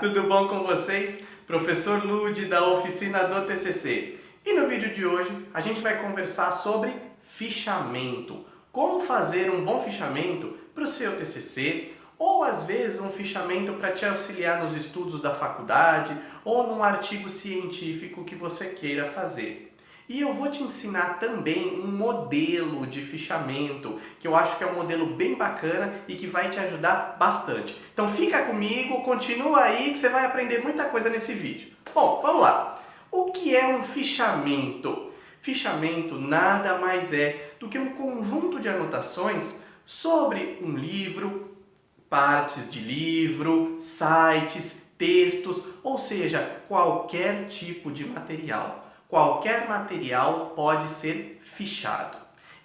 tudo bom com vocês? Professor Lude da oficina do TCC. E no vídeo de hoje a gente vai conversar sobre fichamento. Como fazer um bom fichamento para o seu TCC ou às vezes um fichamento para te auxiliar nos estudos da faculdade ou num artigo científico que você queira fazer. E eu vou te ensinar também um modelo de fichamento, que eu acho que é um modelo bem bacana e que vai te ajudar bastante. Então fica comigo, continua aí que você vai aprender muita coisa nesse vídeo. Bom, vamos lá. O que é um fichamento? Fichamento nada mais é do que um conjunto de anotações sobre um livro, partes de livro, sites, textos, ou seja, qualquer tipo de material. Qualquer material pode ser fichado.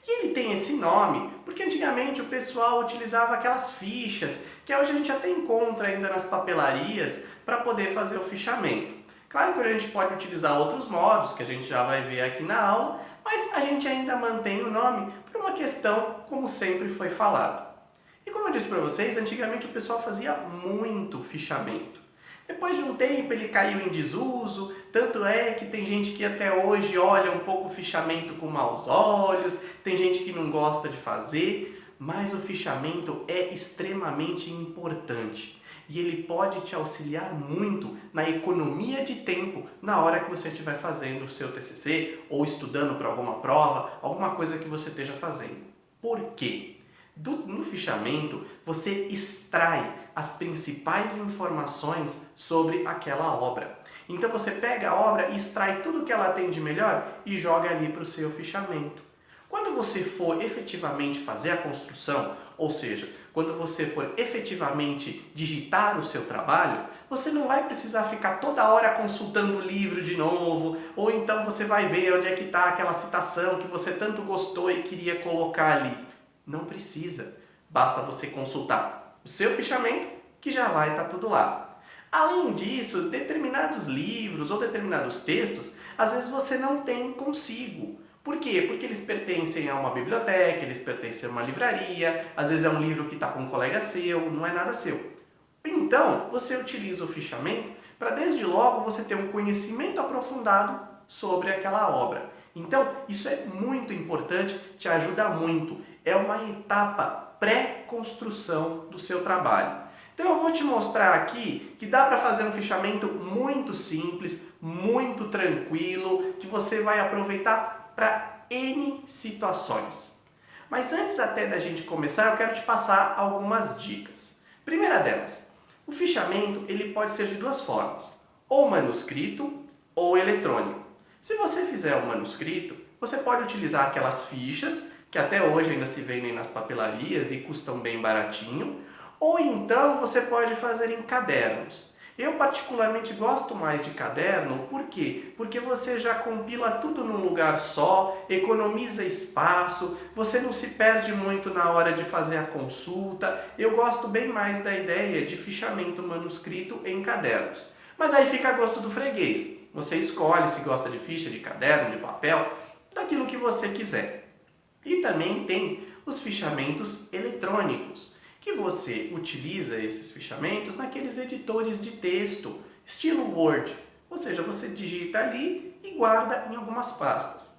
E ele tem esse nome porque antigamente o pessoal utilizava aquelas fichas que hoje a gente até encontra ainda nas papelarias para poder fazer o fichamento. Claro que a gente pode utilizar outros modos que a gente já vai ver aqui na aula, mas a gente ainda mantém o nome por uma questão como sempre foi falado. E como eu disse para vocês, antigamente o pessoal fazia muito fichamento. Depois de um tempo ele caiu em desuso, tanto é que tem gente que até hoje olha um pouco o fichamento com maus olhos, tem gente que não gosta de fazer, mas o fichamento é extremamente importante e ele pode te auxiliar muito na economia de tempo na hora que você estiver fazendo o seu TCC ou estudando para alguma prova, alguma coisa que você esteja fazendo. Por quê? No fichamento, você extrai as principais informações sobre aquela obra. Então você pega a obra e extrai tudo o que ela tem de melhor e joga ali para o seu fichamento. Quando você for efetivamente fazer a construção, ou seja, quando você for efetivamente digitar o seu trabalho, você não vai precisar ficar toda hora consultando o livro de novo, ou então você vai ver onde é que está aquela citação que você tanto gostou e queria colocar ali. Não precisa, basta você consultar o seu fichamento que já vai estar tudo lá. Além disso, determinados livros ou determinados textos, às vezes você não tem consigo. Por quê? Porque eles pertencem a uma biblioteca, eles pertencem a uma livraria, às vezes é um livro que está com um colega seu, não é nada seu. Então, você utiliza o fichamento para desde logo você ter um conhecimento aprofundado sobre aquela obra. Então, isso é muito importante, te ajuda muito. É uma etapa pré-construção do seu trabalho. Então eu vou te mostrar aqui que dá para fazer um fichamento muito simples, muito tranquilo, que você vai aproveitar para N situações. Mas antes até da gente começar, eu quero te passar algumas dicas. Primeira delas, o fichamento ele pode ser de duas formas, ou manuscrito ou eletrônico. Se você fizer um manuscrito, você pode utilizar aquelas fichas que até hoje ainda se vendem nas papelarias e custam bem baratinho, ou então você pode fazer em cadernos. Eu particularmente gosto mais de caderno, por quê? Porque você já compila tudo num lugar só, economiza espaço, você não se perde muito na hora de fazer a consulta. Eu gosto bem mais da ideia de fichamento manuscrito em cadernos. Mas aí fica a gosto do freguês. Você escolhe se gosta de ficha, de caderno, de papel, daquilo que você quiser. E também tem os fichamentos eletrônicos, que você utiliza esses fichamentos naqueles editores de texto, estilo Word. Ou seja, você digita ali e guarda em algumas pastas.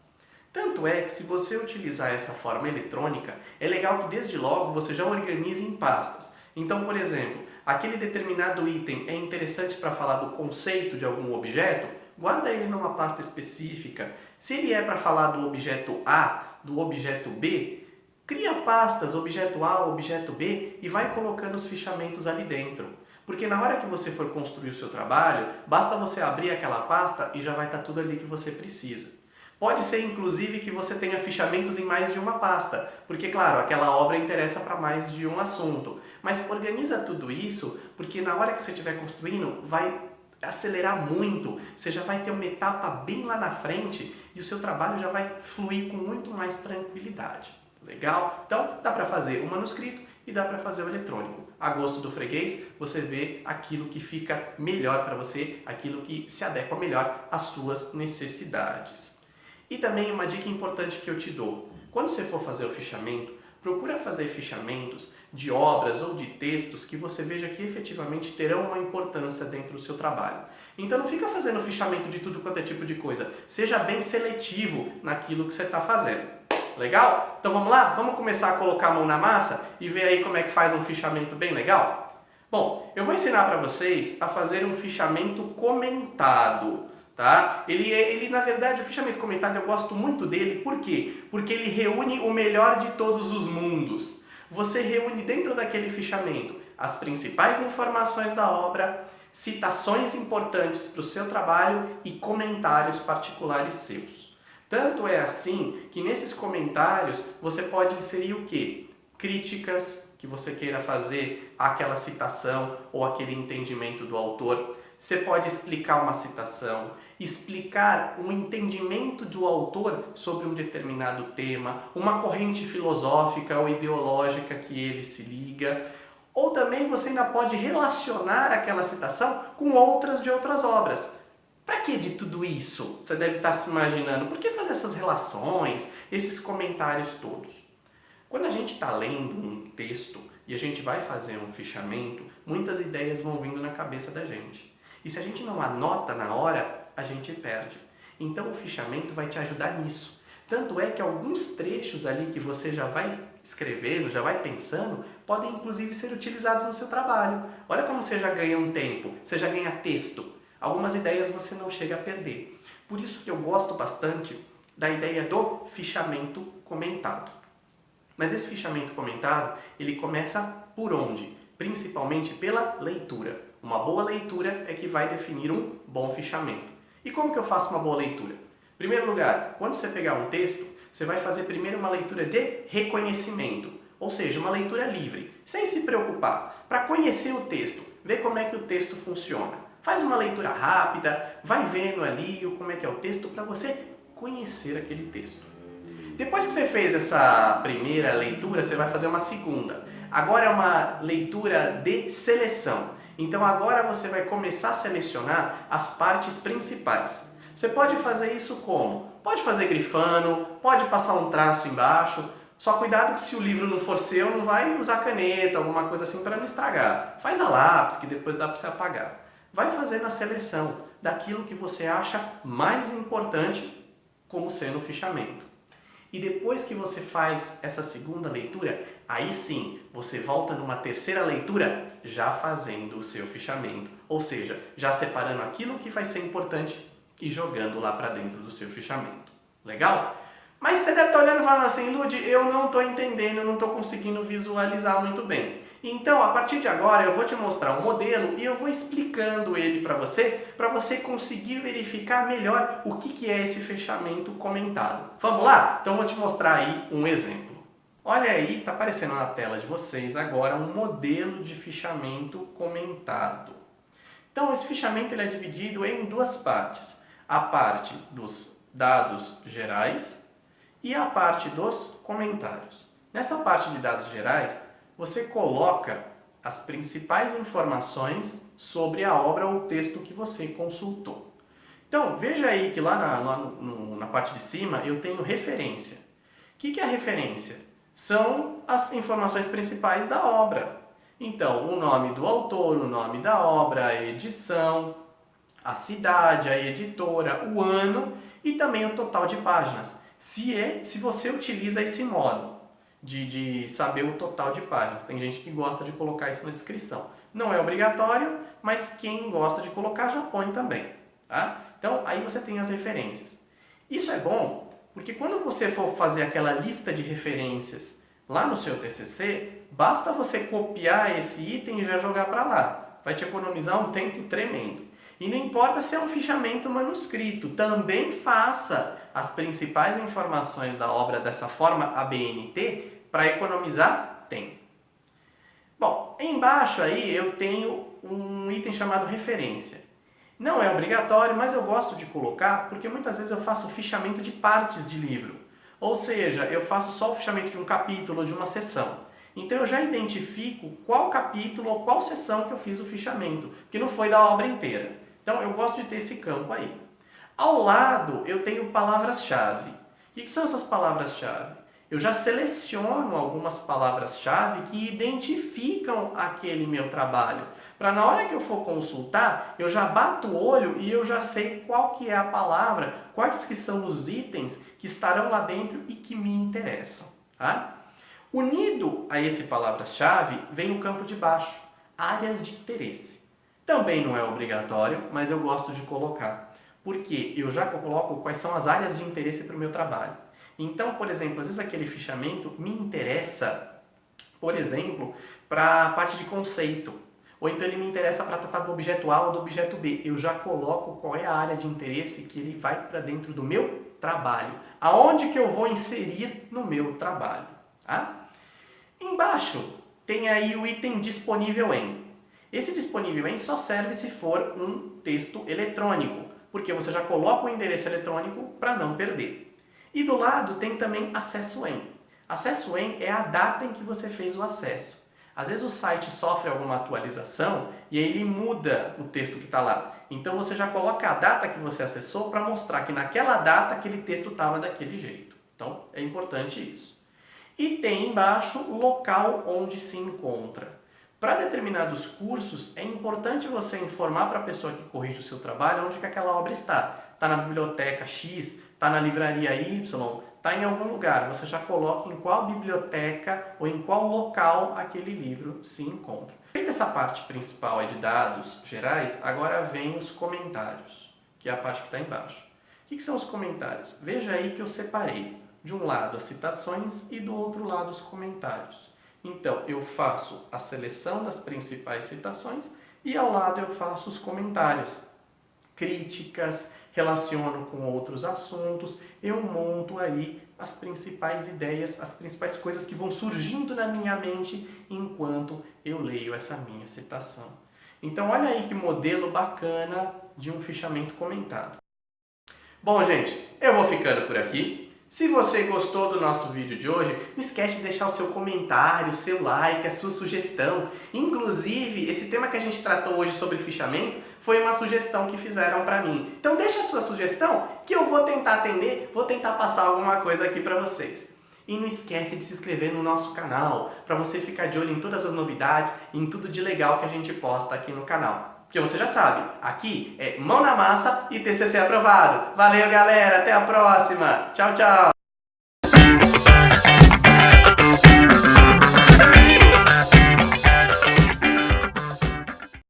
Tanto é que se você utilizar essa forma eletrônica, é legal que desde logo você já organize em pastas. Então, por exemplo, aquele determinado item é interessante para falar do conceito de algum objeto, guarda ele numa pasta específica. Se ele é para falar do objeto A, do objeto B, cria pastas objeto A, objeto B e vai colocando os fichamentos ali dentro. Porque na hora que você for construir o seu trabalho, basta você abrir aquela pasta e já vai estar tudo ali que você precisa. Pode ser inclusive que você tenha fichamentos em mais de uma pasta, porque claro, aquela obra interessa para mais de um assunto. Mas organiza tudo isso, porque na hora que você estiver construindo, vai acelerar muito, você já vai ter uma etapa bem lá na frente e o seu trabalho já vai fluir com muito mais tranquilidade. Legal? Então dá para fazer o manuscrito e dá para fazer o eletrônico. A gosto do freguês, você vê aquilo que fica melhor para você, aquilo que se adequa melhor às suas necessidades. E também uma dica importante que eu te dou. Quando você for fazer o fichamento, procura fazer fichamentos de obras ou de textos que você veja que efetivamente terão uma importância dentro do seu trabalho. Então não fica fazendo fichamento de tudo quanto é tipo de coisa. Seja bem seletivo naquilo que você está fazendo. Legal? Então vamos lá? Vamos começar a colocar a mão na massa e ver aí como é que faz um fichamento bem legal? Bom, eu vou ensinar para vocês a fazer um fichamento comentado. Tá? Ele, na verdade, o fichamento comentado eu gosto muito dele, por quê? Porque ele reúne o melhor de todos os mundos. Você reúne dentro daquele fichamento as principais informações da obra, citações importantes para o seu trabalho e comentários particulares seus. Tanto é assim que nesses comentários você pode inserir o quê? Críticas que você queira fazer àquela citação ou aquele entendimento do autor. Você pode explicar uma citação, explicar um entendimento do autor sobre um determinado tema, uma corrente filosófica ou ideológica que ele se liga. Ou também você ainda pode relacionar aquela citação com outras de outras obras. Para que de tudo isso? Você deve estar se imaginando. Por que fazer essas relações, esses comentários todos? Quando a gente está lendo um texto e a gente vai fazer um fichamento, muitas ideias vão vindo na cabeça da gente. E se a gente não anota na hora, a gente perde. Então o fichamento vai te ajudar nisso. Tanto é que alguns trechos ali que você já vai escrevendo, já vai pensando, podem inclusive ser utilizados no seu trabalho. Olha como você já ganha um tempo, você já ganha texto. Algumas ideias você não chega a perder. Por isso que eu gosto bastante da ideia do fichamento comentado. Mas esse fichamento comentado, ele começa por onde? Principalmente pela leitura. Uma boa leitura é que vai definir um bom fichamento. E como que eu faço uma boa leitura? Em primeiro lugar, quando você pegar um texto, você vai fazer primeiro uma leitura de reconhecimento, ou seja, uma leitura livre, sem se preocupar, para conhecer o texto, ver como é que o texto funciona. Faz uma leitura rápida, vai vendo ali como é que é o texto para você conhecer aquele texto. Depois que você fez essa primeira leitura, você vai fazer uma segunda. Agora é uma leitura de seleção. Então agora você vai começar a selecionar as partes principais. Você pode fazer isso como? Pode fazer grifando, pode passar um traço embaixo. Só cuidado que se o livro não for seu, não vai usar caneta, alguma coisa assim para não estragar. Faz a lápis, que depois dá para você apagar. Vai fazendo a seleção daquilo que você acha mais importante como sendo o fichamento. E depois que você faz essa segunda leitura, aí sim, você volta numa terceira leitura já fazendo o seu fichamento. Ou seja, já separando aquilo que vai ser importante e jogando lá para dentro do seu fichamento. Legal? Mas você deve estar olhando e falando assim, Lud, eu não estou entendendo, eu não estou conseguindo visualizar muito bem. Então, a partir de agora, eu vou te mostrar um modelo e eu vou explicando ele para você conseguir verificar melhor o que é esse fechamento comentado. Vamos lá? Então, eu vou te mostrar aí um exemplo. Olha aí, está aparecendo na tela de vocês agora um modelo de fichamento comentado. Então, esse fichamento ele é dividido em duas partes. A parte dos dados gerais e a parte dos comentários. Nessa parte de dados gerais, você coloca as principais informações sobre a obra ou texto que você consultou. Então, veja aí que lá na parte de cima eu tenho referência. O que é a referência? São as informações principais da obra. Então, o nome do autor, o nome da obra, a edição, a cidade, a editora, o ano e também o total de páginas. Se você utiliza esse modo de saber o total de páginas. Tem gente que gosta de colocar isso na descrição. Não é obrigatório, mas quem gosta de colocar já põe também. Tá? Então, aí você tem as referências. Isso é bom porque quando você for fazer aquela lista de referências lá no seu TCC, basta você copiar esse item e já jogar para lá. Vai te economizar um tempo tremendo. E não importa se é um fichamento manuscrito, também faça as principais informações da obra dessa forma ABNT para economizar tempo. Bom, embaixo aí eu tenho um item chamado referência. Não é obrigatório, mas eu gosto de colocar porque muitas vezes eu faço fichamento de partes de livro. Ou seja, eu faço só o fichamento de um capítulo ou de uma seção. Então eu já identifico qual capítulo ou qual seção que eu fiz o fichamento, que não foi da obra inteira. Então eu gosto de ter esse campo aí. Ao lado eu tenho palavras-chave. O que são essas palavras-chave? Eu já seleciono algumas palavras-chave que identificam aquele meu trabalho. Para na hora que eu for consultar, eu já bato o olho e eu já sei qual que é a palavra, quais que são os itens que estarão lá dentro e que me interessam. Tá? Unido a esse palavra-chave vem o campo de baixo, áreas de interesse. Também não é obrigatório, mas eu gosto de colocar, porque eu já coloco quais são as áreas de interesse para o meu trabalho. Então, por exemplo, às vezes aquele fichamento me interessa, por exemplo, para a parte de conceito. Ou então ele me interessa para tratar do objeto A ou do objeto B. Eu já coloco qual é a área de interesse que ele vai para dentro do meu trabalho. Aonde que eu vou inserir no meu trabalho. Tá? Embaixo tem aí o item disponível em. Esse disponível em só serve se for um texto eletrônico, porque você já coloca o endereço eletrônico para não perder. E do lado tem também acesso em. Acesso em é a data em que você fez o acesso. Às vezes o site sofre alguma atualização e aí ele muda o texto que está lá. Então você já coloca a data que você acessou para mostrar que naquela data aquele texto estava daquele jeito. Então é importante isso. E tem embaixo o local onde se encontra. Para determinados cursos, é importante você informar para a pessoa que corrige o seu trabalho onde que aquela obra está. Está na biblioteca X, está na livraria Y, está em algum lugar. Você já coloca em qual biblioteca ou em qual local aquele livro se encontra. Feita essa parte principal de dados gerais, agora vem os comentários, que é a parte que está embaixo. O que são os comentários? Veja aí que eu separei. De um lado as citações e do outro lado os comentários. Então, eu faço a seleção das principais citações e ao lado eu faço os comentários. Críticas, relaciono com outros assuntos, eu monto aí as principais ideias, as principais coisas que vão surgindo na minha mente enquanto eu leio essa minha citação. Então, olha aí que modelo bacana de um fichamento comentado. Bom, gente, eu vou ficando por aqui. Se você gostou do nosso vídeo de hoje, não esquece de deixar o seu comentário, o seu like, a sua sugestão. Inclusive, esse tema que a gente tratou hoje sobre fichamento foi uma sugestão que fizeram para mim. Então deixa a sua sugestão que eu vou tentar atender, vou tentar passar alguma coisa aqui para vocês. E não esquece de se inscrever no nosso canal, para você ficar de olho em todas as novidades e em tudo de legal que a gente posta aqui no canal. Porque você já sabe, aqui é mão na massa e TCC aprovado. Valeu, galera! Até a próxima! Tchau, tchau!